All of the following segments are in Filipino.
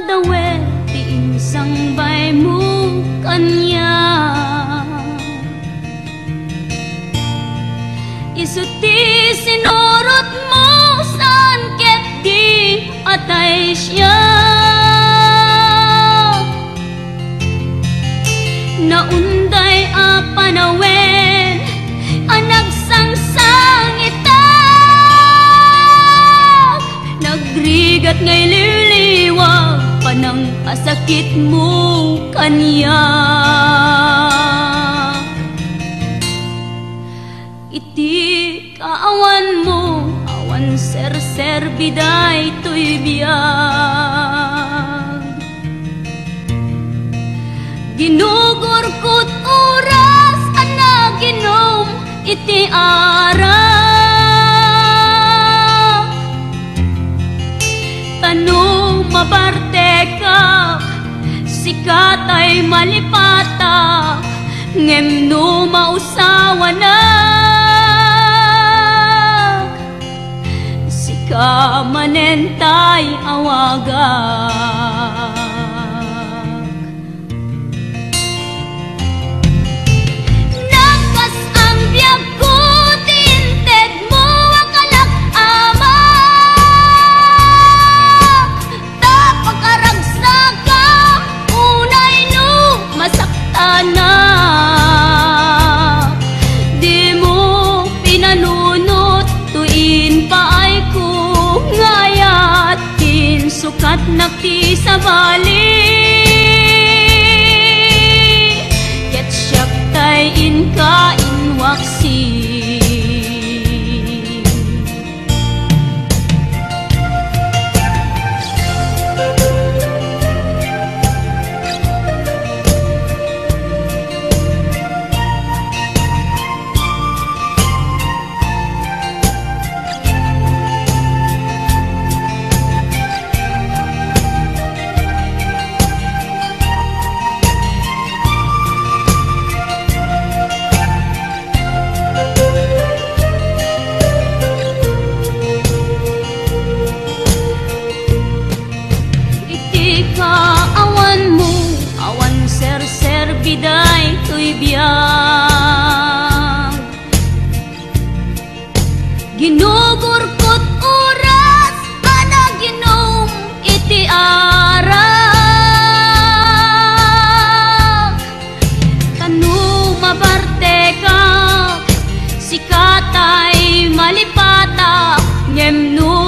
dawe ti insang bay mo kanya. Isuti sinurot mo saan ket di atay siya. Naunday a panawen anag sangsangita. Nagrigat ngay liliwag panang asakit mo kanya. Iti kaawan mo awan ser-ser biday to'y biyag. Ginugurkot oras ana ginom iti ara. Tanong mabarte ka sikat ay malipata ngem no mausawa na. Sika manentay awagak. Sukat nakti sa bali ket siyak tay inka inwaksi. Biday to'y biyag. Ginugurkot oras ana ginom iti ara. Tanu mabarte ka sikatay malipata ngem no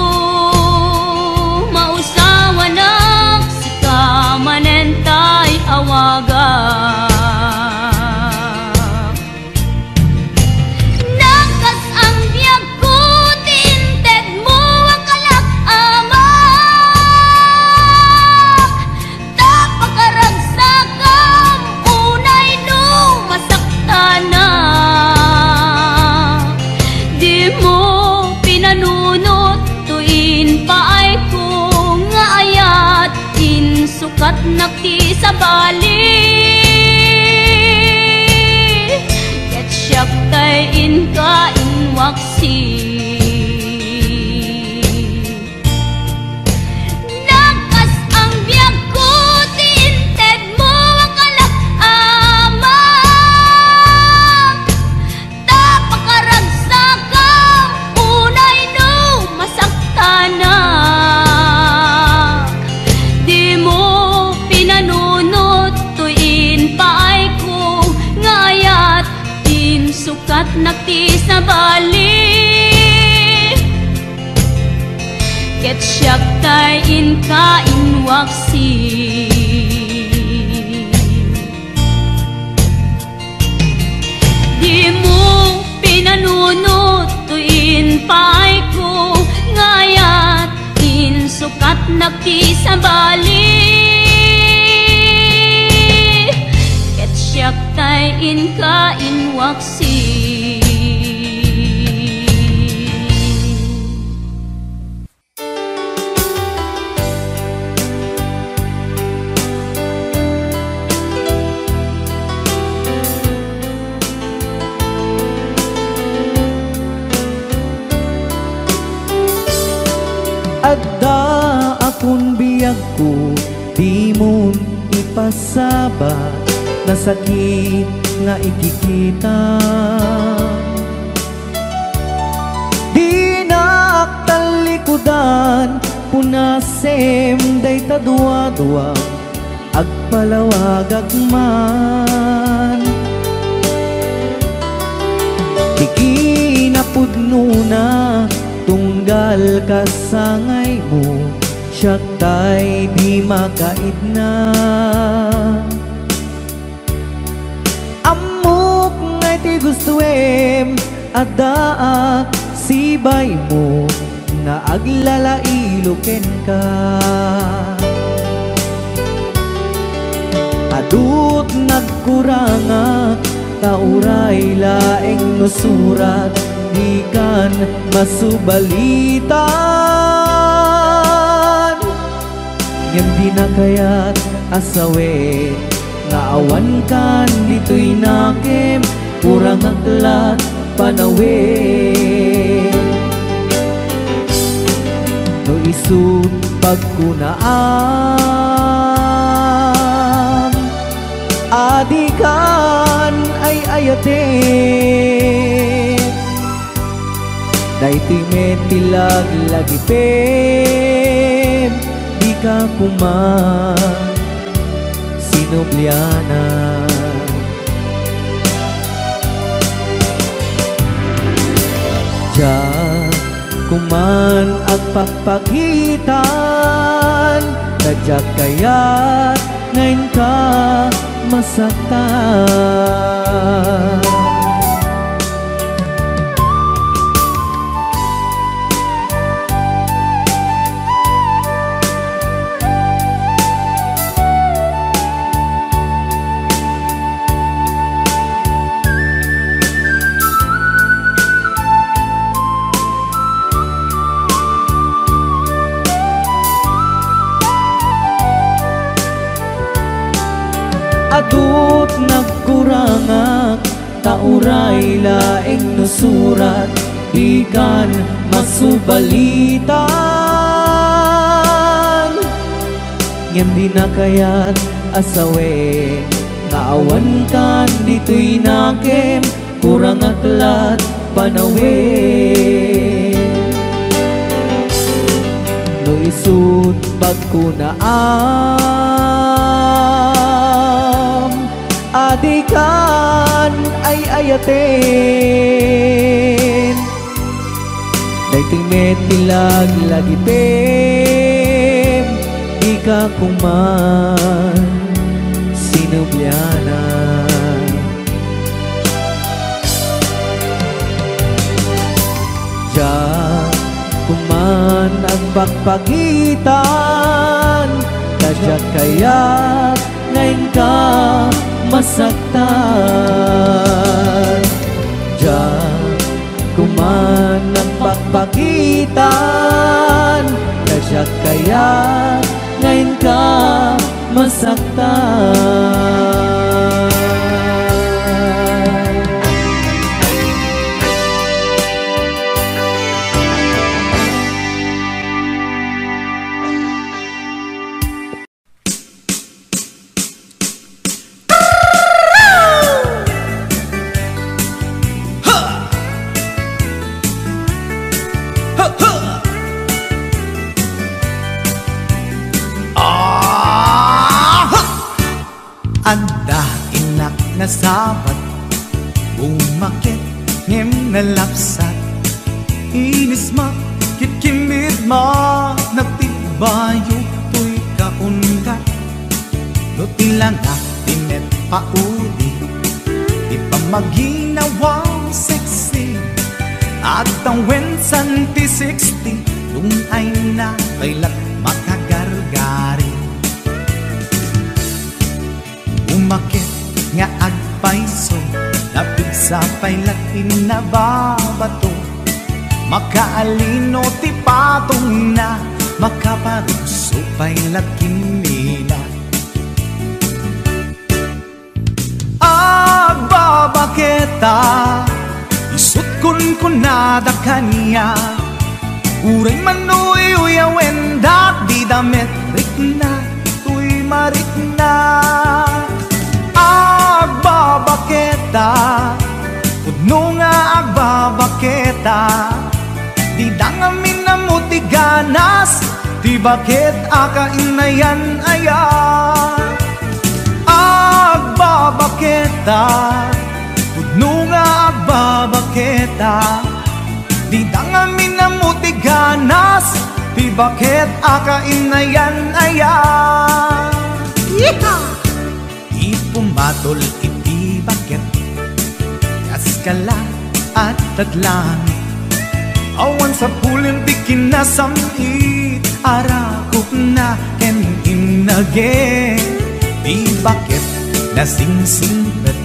mausawa na. Sika manentay awaga. Sukat nakti sa bali ket siyak tay inka inwaksi. Nagkas ang biyag ko tinted mo akalak ama. Tapakaragsakan unay no masaktana. Sukat nakti sa bali ket siyak tay inka inwaksi. Di mo pinanunot tuin paay ko ngayat in sukat nakti sa bali ket siyak tay inka inwaksi. Adda akong biyag ko pasabat na sakit nga ikikita. Di naktalikudan punasem day tadwa-dwa agpalawag agman. Ikinapudno na tunggal kasangay mo, siyak tay di makaidna. Amok ngay ti gustuem adaak sibay mo na aglalailuken ka. Adut nagkurangak tauray laeng nusurat di kan masubalitan. Ngem di na kayat asawe nga awan kan dito'y nakem kurang aklat panawe. No isut pagkunaan adikan ay ayate. Daytoy metilag lagipem di ka kuman sinubliana. Diyan kuman agpapagitan nadyak kaya't ngayon ka masaktan. Adut nagkurangak tauray laeng nusurat di kan masubalitan. Ngem di na kayat asawe nga awan kan dito'y nakem kurang aklat panawe. No isut pagkunaan adikan ay ayaten. Daytoy metilag lagipem di ka kuman sinubliana. Diyan kuman agpagpagitan kadyak kaya't ngayon ka masaktan. Diyan kuman nagpagpagitan kadyak kaya't ngayon ka masaktan. Nasabat bumakit ngem nalapsat inis ma kitkimid ma nagtibayo to'y kaungat no tilanga tinet paudi di pa maginawang sexy at ang wensan ti 60 nung ay na kailat makagargari bumakit nga agpaiso napig sa pailatin na babato makaalino ti patong na makaparuso pailatin nila agbabaketa isut kun kunada kanya uray manuy uyawen dat di damet rik na tuy marikna. Agbabaketa, pudno nga agbabaketa, di dangamin na mutiganas, di bakit akainayan aya. Agbabaketa, pudno nga agbabaketa, di dangamin na mutiganas, di bakit akainayan aya. Ipumatol iti bakit, kaskala at taglangit, awan sa pulin di kinasamit, arakok na ken inage. Di bakit nasingsingpet,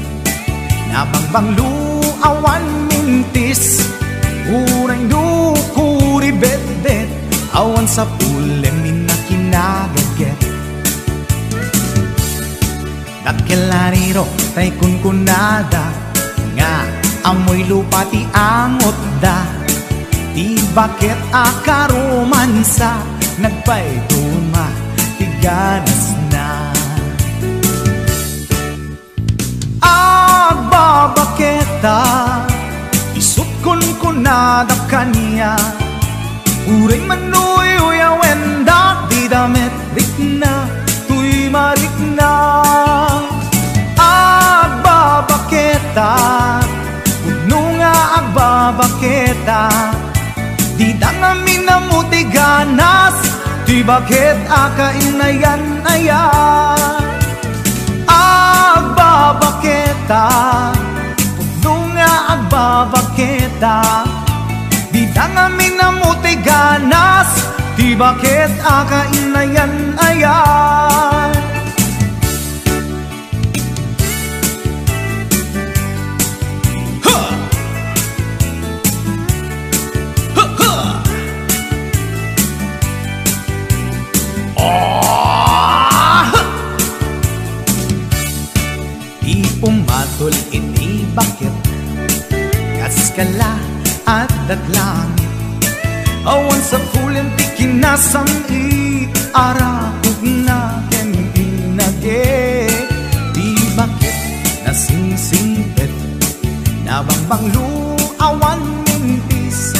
nabangbanglu awan mintis, uray dukuri bet-bet, awan sa pulin minakinagaget. Dakelariro tay kunkunada, nga amoy lupa ti amot da, di bakit akaromansa, nagpayduma ti ganas na. Agbabaketa, isut kunkunada kanya, uray manuy uyawenda, di damit rikna, tuy marikna. Agbabaketa, pudno nga agbabaketa, di dangamin na mutiganas, di bakit akainayan aya. Agbabaketa, pudno nga agbabaketa, di dangamin na mutiganas, di bakit akainayan aya. Pumatol iti bakit, kaskala at taglangit, awan sa pulin ti kinasamit, arakog na ken inage. Di bakit nasingsingpet, nabangbanglu awan mintis,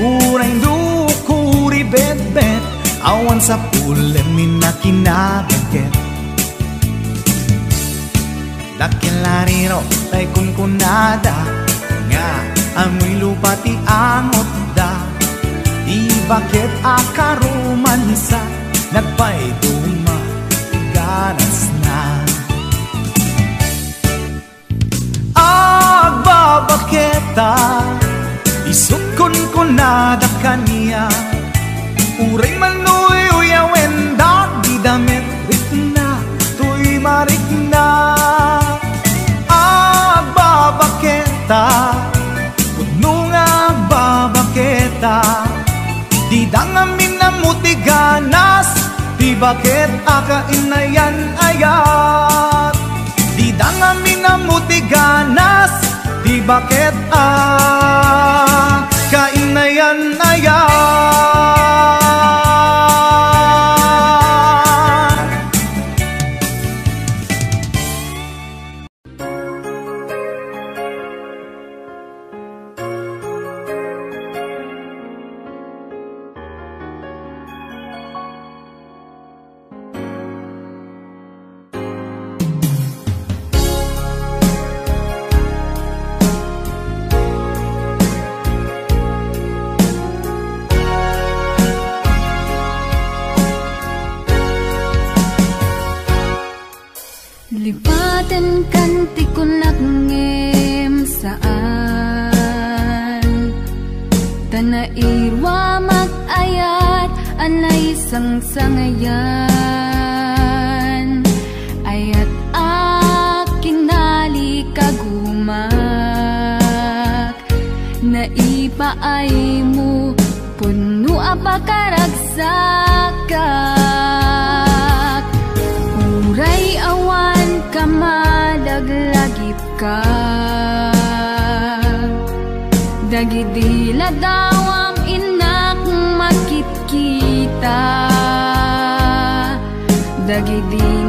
uray dukuri bet-bet, awan sa pulin minakinagaget. Dakelariro tay kunkunada, nga amoy lupa ti amot da, di bakit akaromansa, nagpayduma ganas na. Agbabaketa, isut kunkunada kanya, uray manuy uyawenda, di damit rikna, tuy marikna. Agbabaketa, pudno nga agbabaketa, di dangamin na mutiganas, di bakit akainayan ayat. Di dangamin na mutiganas, di bakit akainayan ayat. Lipatan kanti ko nagngem saan, tanairwa mag-ayat, anay sang-sangayan, ayat aking nalikagumak, naipaay mo, puno apakaragsakat, uray awan ka madaglagip ka, dagidila daw ang inak makit kita, dagidi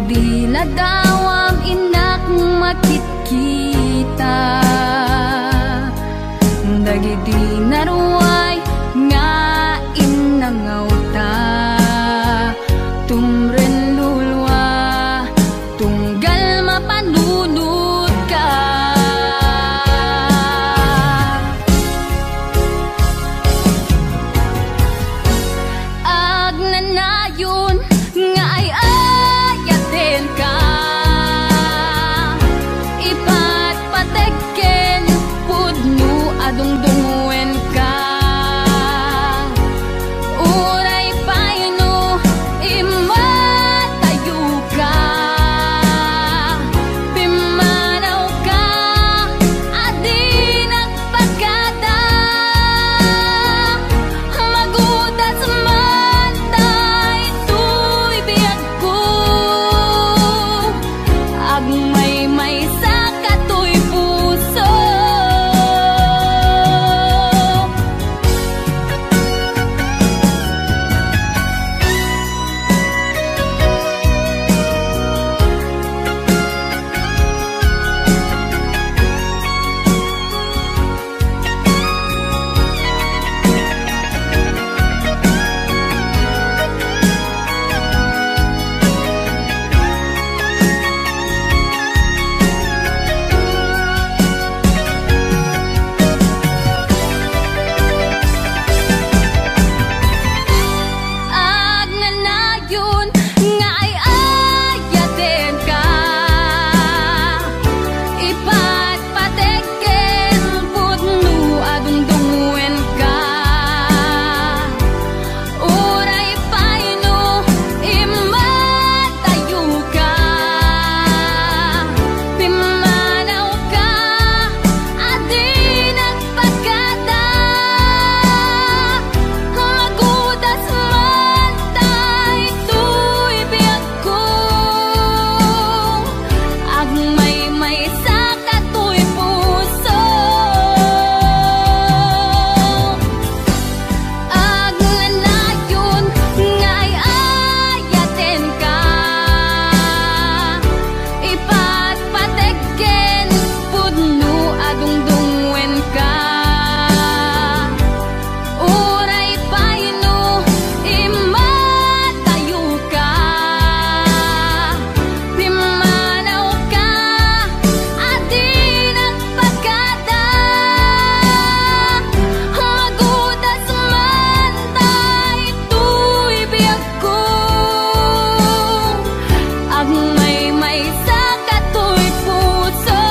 dila daw ang inak makikita. Dagiti naruay nga inangawta, tumren lulwa tunggal mapanunod ka. Agnanayon nga ay ayaten ka, ipatpateken pudno adungdungwen ka. Uray paino imatayo ka, pimanaw ka adi nagpagkada. Magudas man daytoy biyag ko, agmay-may sa katoy puso. Agnanayon nga ay ayaten ka, ipatpateken pudno adungdungwen ka. Uray paino imatayo ka, pimanaw ka adi nagpagkada. Magudas man daytoy biyag ko, agmay-may sa katoy puso. Agnanayon nga ay ayaten ka, ipatpateken pudno adungdungwen ka. Uray paino imatayo ka, pimanaw ka adi nagpagkada. Magudas man daytoy biyag ko, agmay-may sa katoy puso.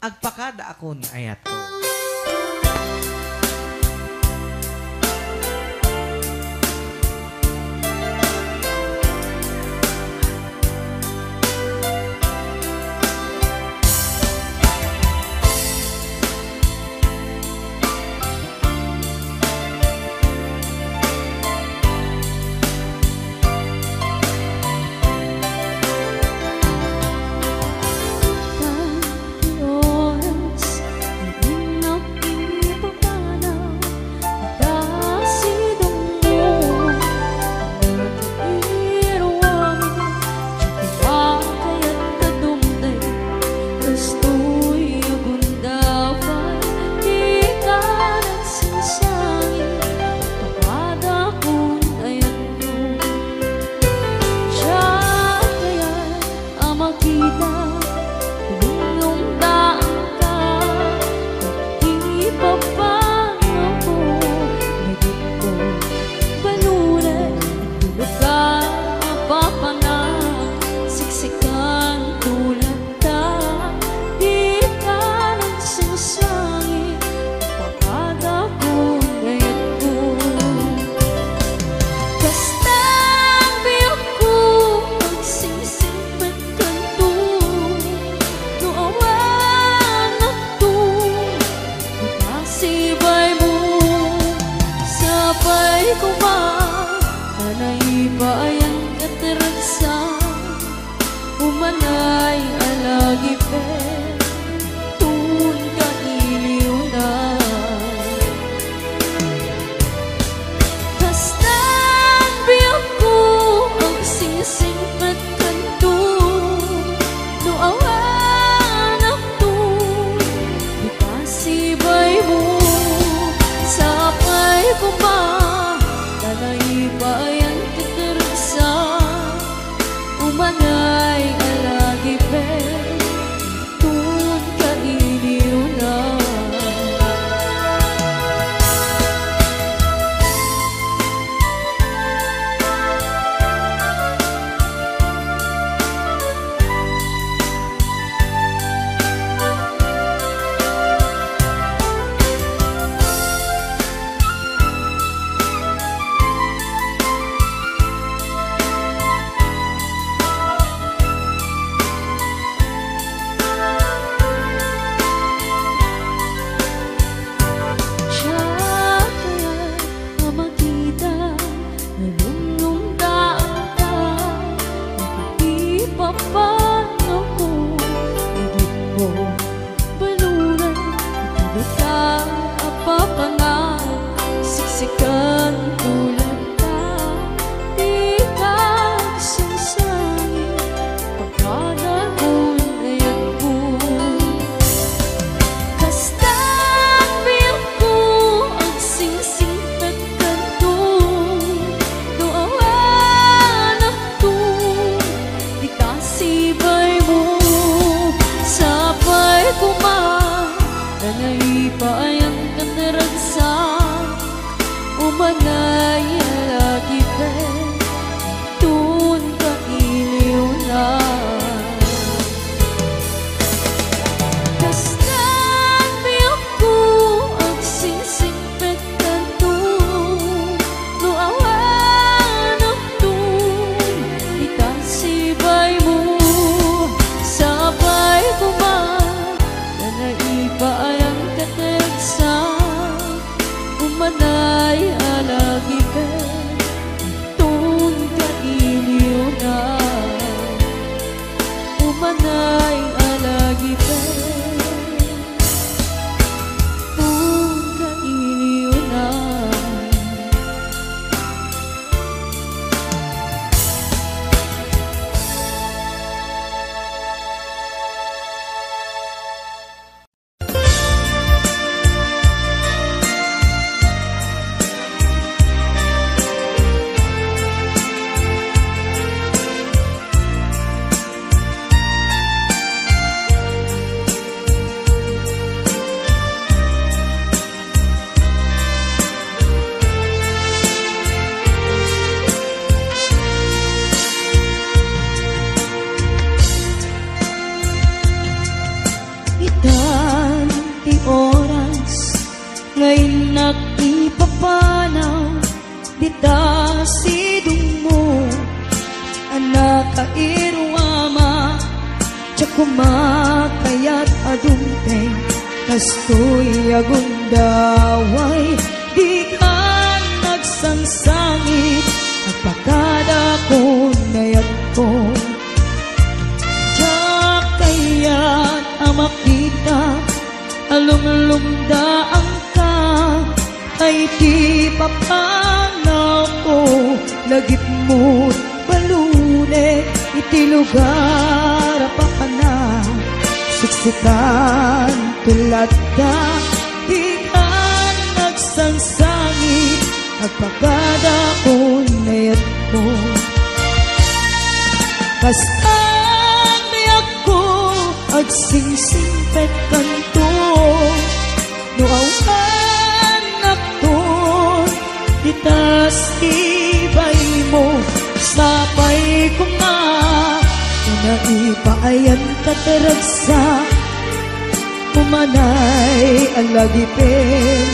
Agpakada ako ni ayat ko. Oras na ibayan kateragsa umanay alagi pe tun ka iliunan kastan biyak ko ang singsingkat kanto no awan ako bikasibay mo sapay ko ba tanay bayan kateragsa umanay alagi pe tun ka iliunan umanay alagi pe tun ka iliunan kastan biyak ko ang singsingpet kanto no awan ako itasibay mo sabay ko ba na naibaan kategsa umanay alagi pe tun ka iliunan umanay alagi pe tun ka iliunan ti oras ngayon nagipapanaw dita sidong mo anak kairwama tsa kumakayat adumpeng kastoy agundaway di ka nagsangsangit nagpakada ko nayat ko tsa kayat amakita alumlumdaan ka ay di papanaw ko lagip mo't balune iti lugar pa na siksikan tulad ka di ka nagsangsangit nagpagada ko nayat ko basta niyak ko agsingsingpet kanto no awan akton itas ibay mo sapay ko nga na ipaayan kateragsa umanay alagi pen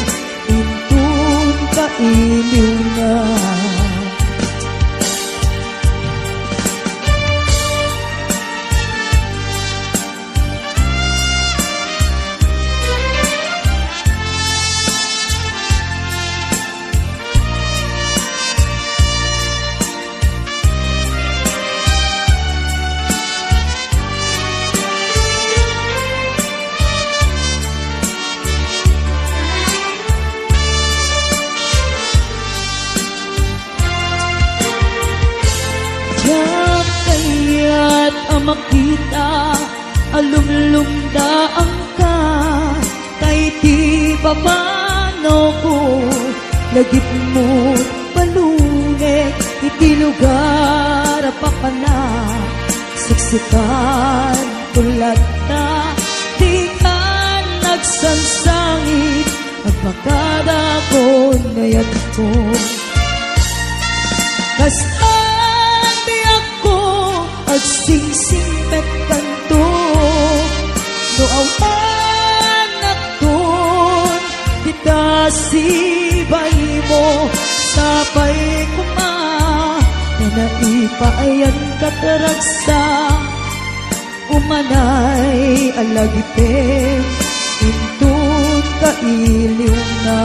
intun ka iliw na alumlumdaan ka, tay ti babano ko, lagip mo palunek, iti lugar pa ka na, siksikan tulad na, di ka nagsansangit, agpakada ko ngayat ko. Kastan di ako agsingsingpet kanto, no awan akton kita sibay mo sapay kuma na naipaayan kataragsa umanay alagipin intun kailiw na.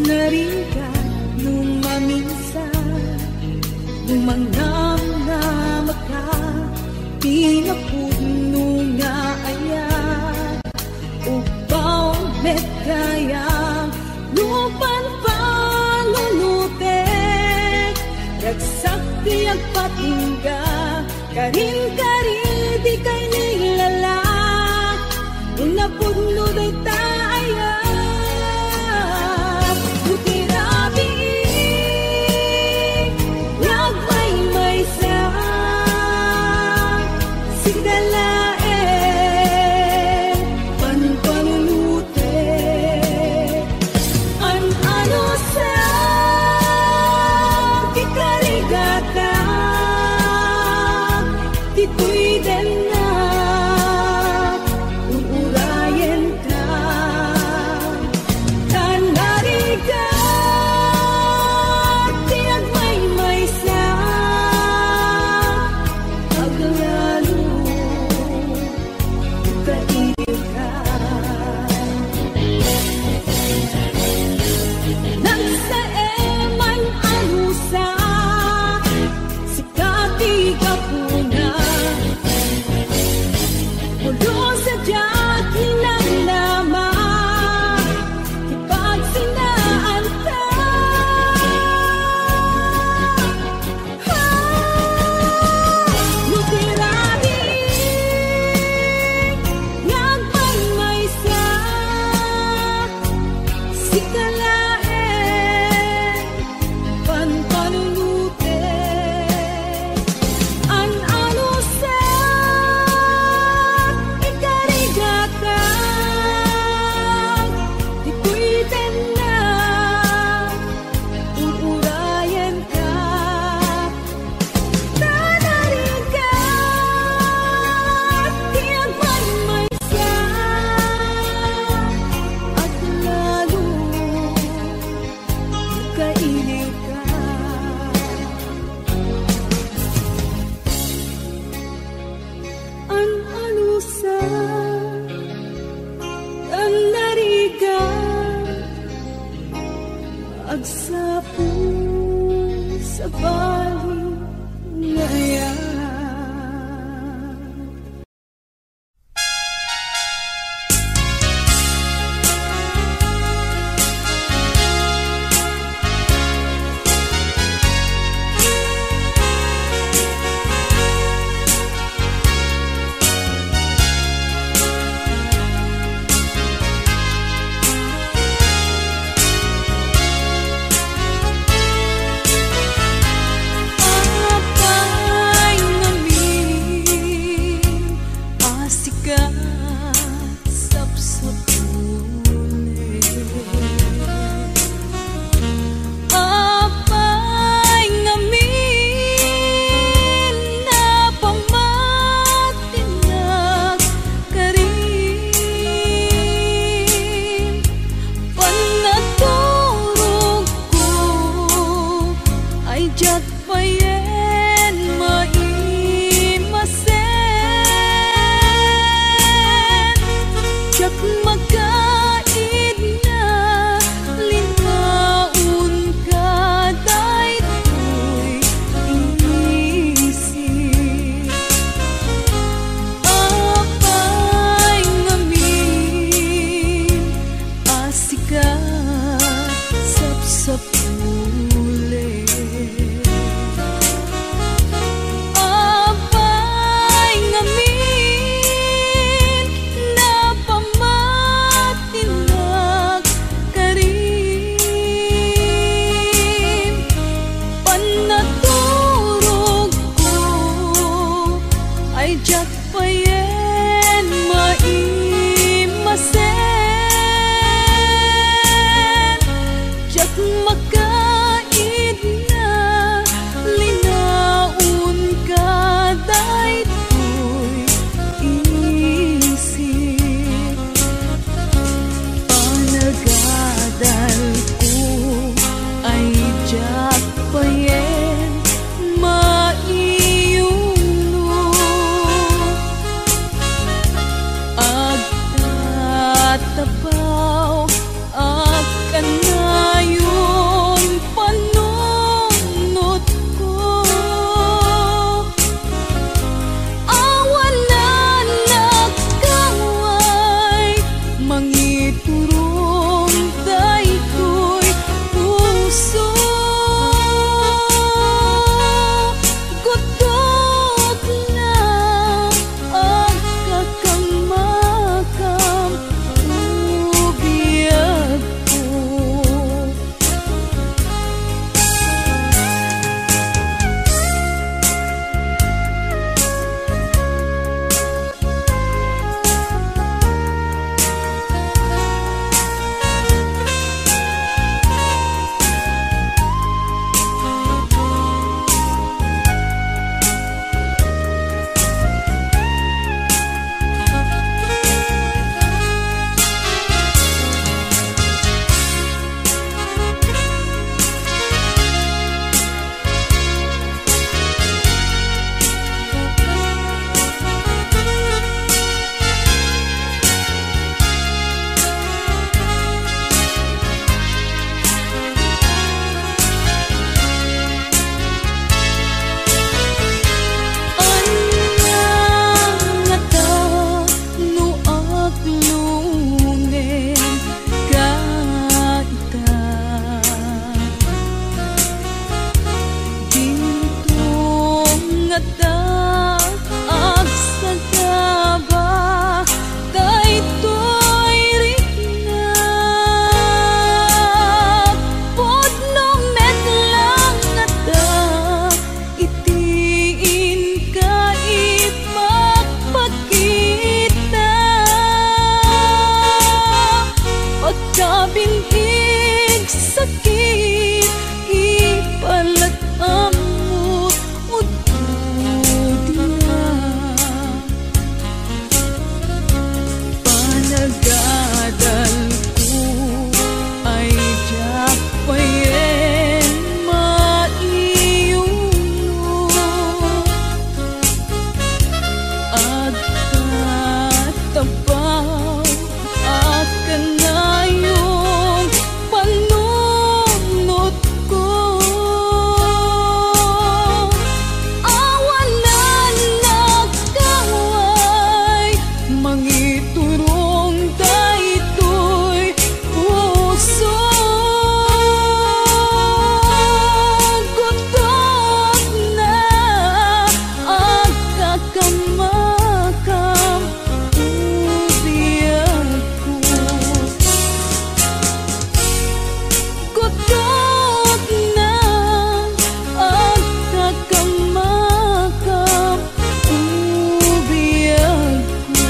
Narigat nung maminsan, lumangnam na maka, pinapuno nga ayat, upaw met kayang lupan panunutek, ragsakti agpatingga, karin-karin di kay nilala, unapuno day tayo. Maka binhig sakit ipalag-amot ududya panagadal ko ay diyak payen maiyong agkatapaw akan na yung panunod ko awalan na kaway mangiturong daytoy puso gutot na ang kakamakam ubiyag ko gutot na ang kakamakam ubiyag ko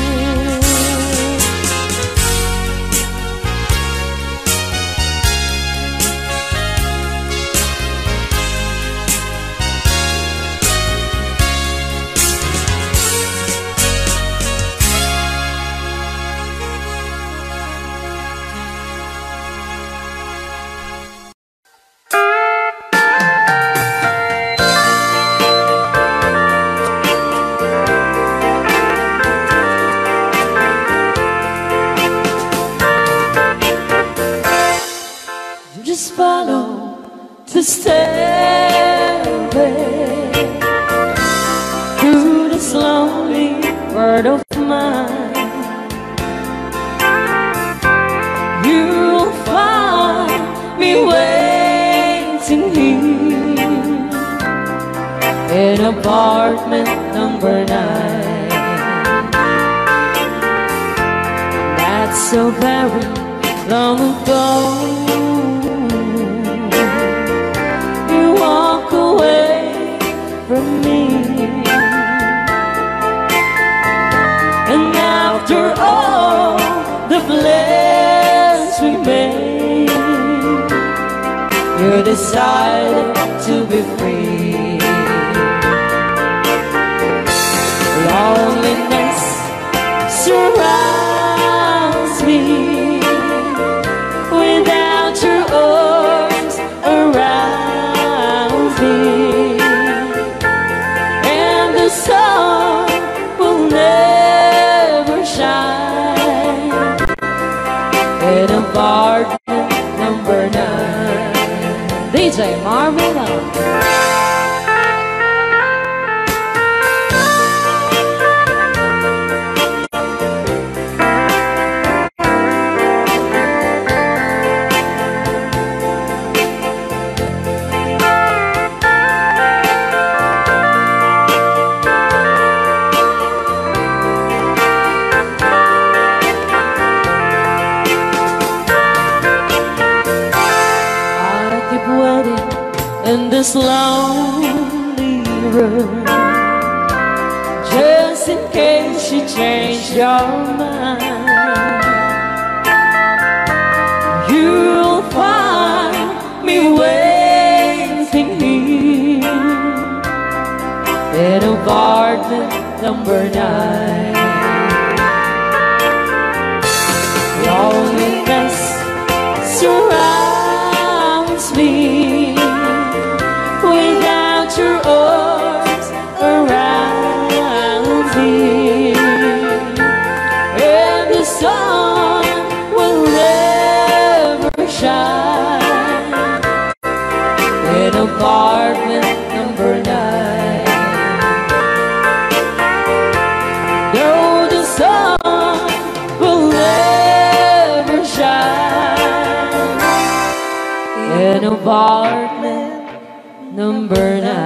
just follow the stairway through this lonely world of mine. You'll find me waiting here in apartment number 9. That's so very long ago. You walk away from me, and after all the plans we made, you decided to be free. Loneliness surrounds me without your arms around me, and the sun will never shine in apartment number 9. DJ Marvin. In this lonely room, just in case you change your mind, you'll find me waiting here in apartment number 9. Loneliness surrounds me without your arms around me, and the sun will never shine in apartment number 9. No, the sun will never shine in apartment number 9.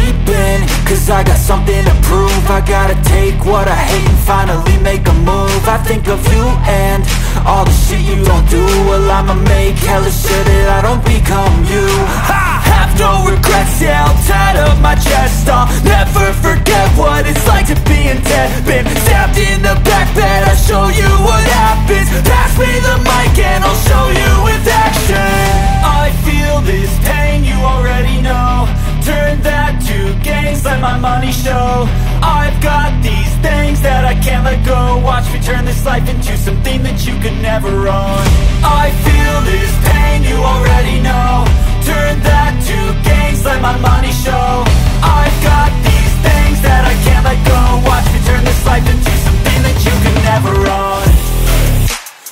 sleeping, cause I got something to prove. I gotta take what I hate and finally make a move. I think of you and all the shit you don't do. Well, I'ma make hella sure that I don't become you. I have no regrets, yeah, I'll tie up my chest. I'll never forget what it's like to be in debt. Been stabbed in the back bed, I'll show you what happens. Pass me the mic and I'll show you with action. I feel this pain, you already know. Turn that to gains, let my money show. I've got these things that I can't let go. Watch me turn this life into something that you could never own. I feel this pain, you already know. Turn that to gains, let my money show. I've got these things that I can't let go. Watch me turn this life into something that you could never own.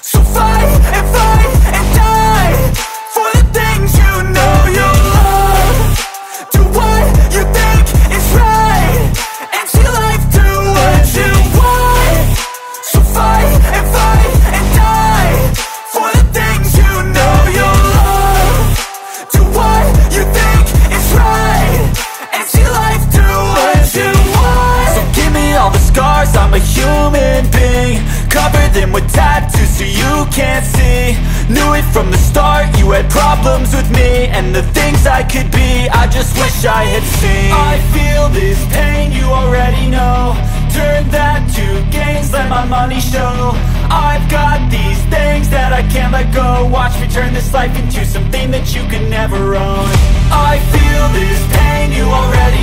So fight and die for the things you know you love. Do what you think is right and see life do what you want. So fight and die for the things you know you love. Do what you think is right and see life do what you want. So give me all the scars, I'm a human being. Cover them with tattoos so you can't see. Knew it from the start, you had problems with me and the things I could be, I just wish I had seen. I feel this pain, you already know. Turn that to gains, let my money show. I've got these things that I can't let go. Watch me turn this life into something that you can never own. I feel this pain, you already